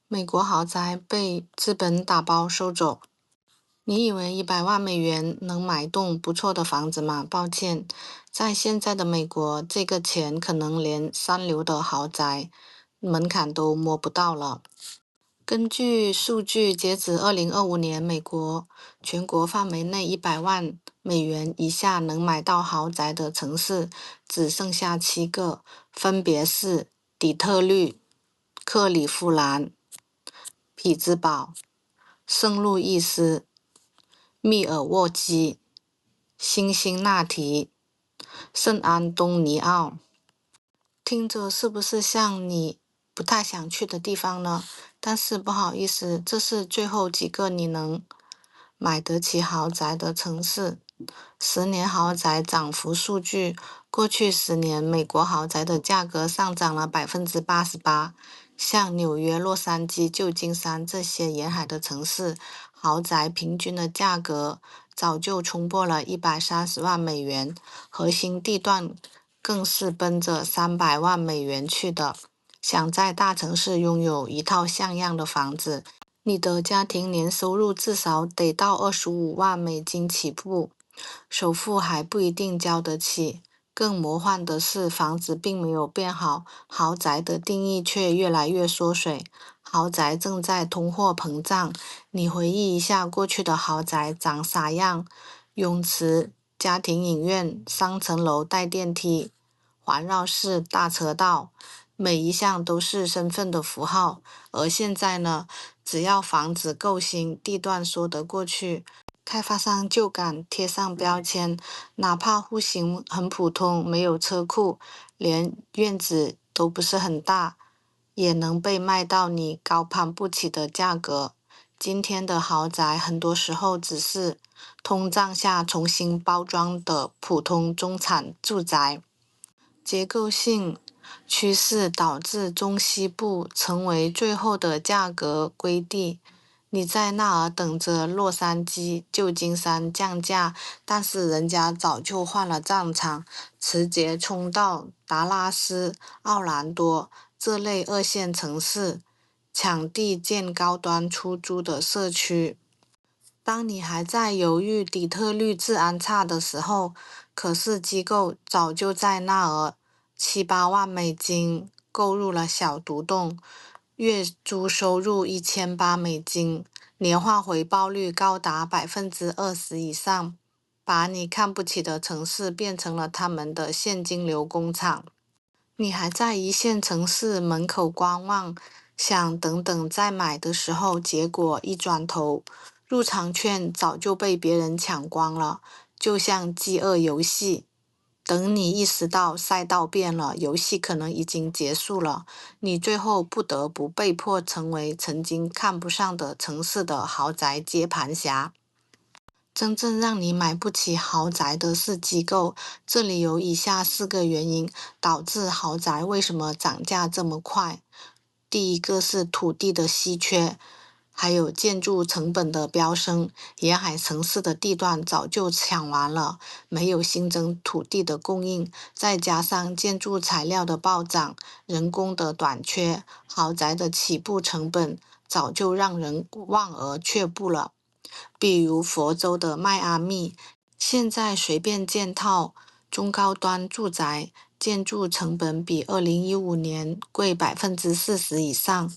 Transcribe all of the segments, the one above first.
美国豪宅被资本打包收走。你以为$100万能买栋不错的房子吗？抱歉，在现在的美国，这个钱可能连三流的豪宅门槛都摸不到了。根据数据，截止2025年，美国全国范围内$100万以下能买到豪宅的城市只剩下7个，分别是底特律、克利夫兰、匹兹堡、圣路易斯、密尔沃基、辛辛那提、圣安东尼奥。听着是不是像你不太想去的地方呢？但是不好意思，这是最后几个你能买得起豪宅的城市。10年豪宅涨幅数据，过去10年美国豪宅的价格上涨了88%。像纽约、洛杉矶、旧金山这些沿海的城市，豪宅平均的价格早就冲破了$130万，核心地段更是奔着$300万去的。想在大城市拥有一套像样的房子，你的家庭年收入至少得到$25万起步，首付还不一定交得起。更魔幻的是，房子并没有变好，豪宅的定义却越来越缩水。豪宅正在通货膨胀。你回忆一下过去的豪宅长啥样？泳池、家庭影院、3层楼带电梯、环绕式大车道，每一项都是身份的符号。而现在呢，只要房子够新，地段说得过去，开发商就敢贴上标签，哪怕户型很普通，没有车库，连院子都不是很大，也能被卖到你高攀不起的价格。今天的豪宅很多时候只是通胀下重新包装的普通中产住宅。结构性趋势导致中西部成为最后的价格归地。你在那儿等着洛杉矶、旧金山降价，但是人家早就换了战场，直接冲到达拉斯、奥兰多这类2线城市，抢地建高端出租的社区。当你还在犹豫底特律治安差的时候，可是机构早就在那儿$7-8万购入了小独栋，月租收入$1800，年化回报率高达20%以上，把你看不起的城市变成了他们的现金流工厂。你还在一线城市门口观望，想等等再买的时候，结果一转头，入场券早就被别人抢光了，就像饥饿游戏。等你意识到赛道变了，游戏可能已经结束了，你最后不得不被迫成为曾经看不上的城市的豪宅接盘侠。真正让你买不起豪宅的是机构，这里有以下4个原因导致豪宅为什么涨价这么快。第一个是土地的稀缺，还有建筑成本的飙升，沿海城市的地段早就抢完了，没有新增土地的供应，再加上建筑材料的暴涨，人工的短缺，豪宅的起步成本早就让人望而却步了。比如佛州的迈阿密，现在随便建套中高端住宅，建筑成本比2015年贵40%以上。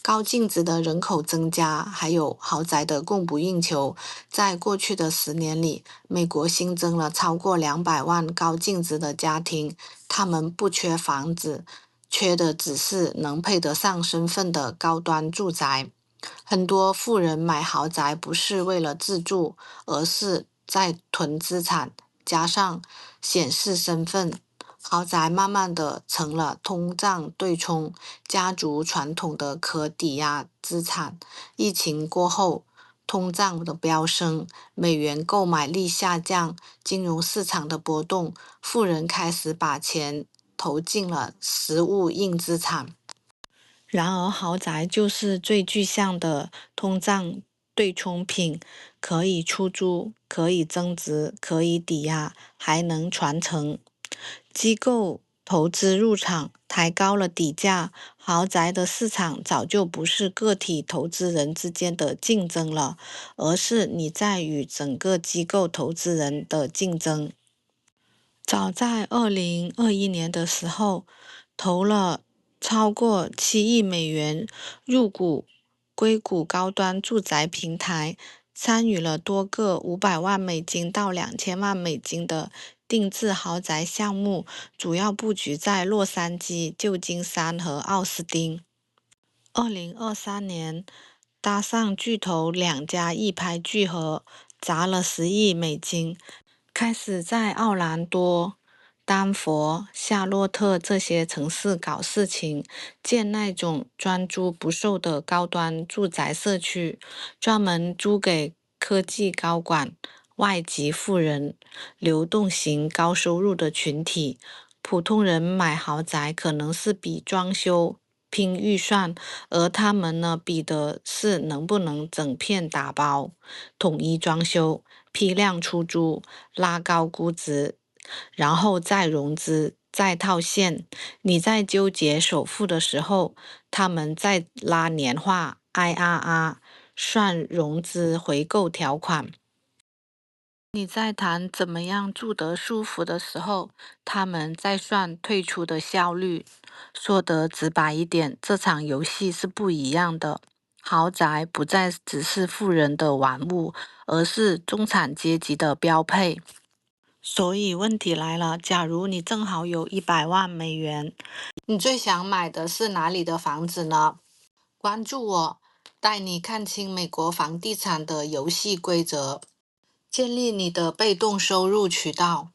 高净值的人口增加，还有豪宅的供不应求，在过去的10年里，美国新增了超过200万高净值的家庭，他们不缺房子，缺的只是能配得上身份的高端住宅。很多富人买豪宅不是为了自住，而是在囤资产，加上显示身份，豪宅慢慢的成了通胀对冲、家族传统的可抵押资产。疫情过后，通胀的飙升，美元购买力下降，金融市场的波动，富人开始把钱投进了实物硬资产。然而，豪宅就是最具象的通胀对冲品，可以出租，可以增值，可以抵押，还能传承。机构投资入场，抬高了底价，豪宅的市场早就不是个体投资人之间的竞争了，而是你在与整个机构投资人的竞争。早在2021年的时候，投了超过7亿美元入股硅谷高端住宅平台，参与了多个$500万到$2000万的定制豪宅项目，主要布局在洛杉矶、旧金山和奥斯汀。2023年，搭上巨头两家一拍即合，砸了$10亿，开始在奥兰多、丹佛、夏洛特这些城市搞事情，建那种专租不售的高端住宅社区，专门租给科技高管、外籍富人、流动型高收入的群体。普通人买豪宅可能是比装修拼预算，而他们呢，比的是能不能整片打包、统一装修、批量出租、拉高估值，然后再融资、再套现。你在纠结首付的时候，他们在拉年化 IRR，算融资回购条款。你在谈怎么样住得舒服的时候，他们在算退出的效率。说得直白一点，这场游戏是不一样的。豪宅不再只是富人的玩物，而是中产阶级的标配。所以问题来了，假如你正好有$100万，你最想买的是哪里的房子呢？关注我，带你看清美国房地产的游戏规则，建立你的被动收入渠道。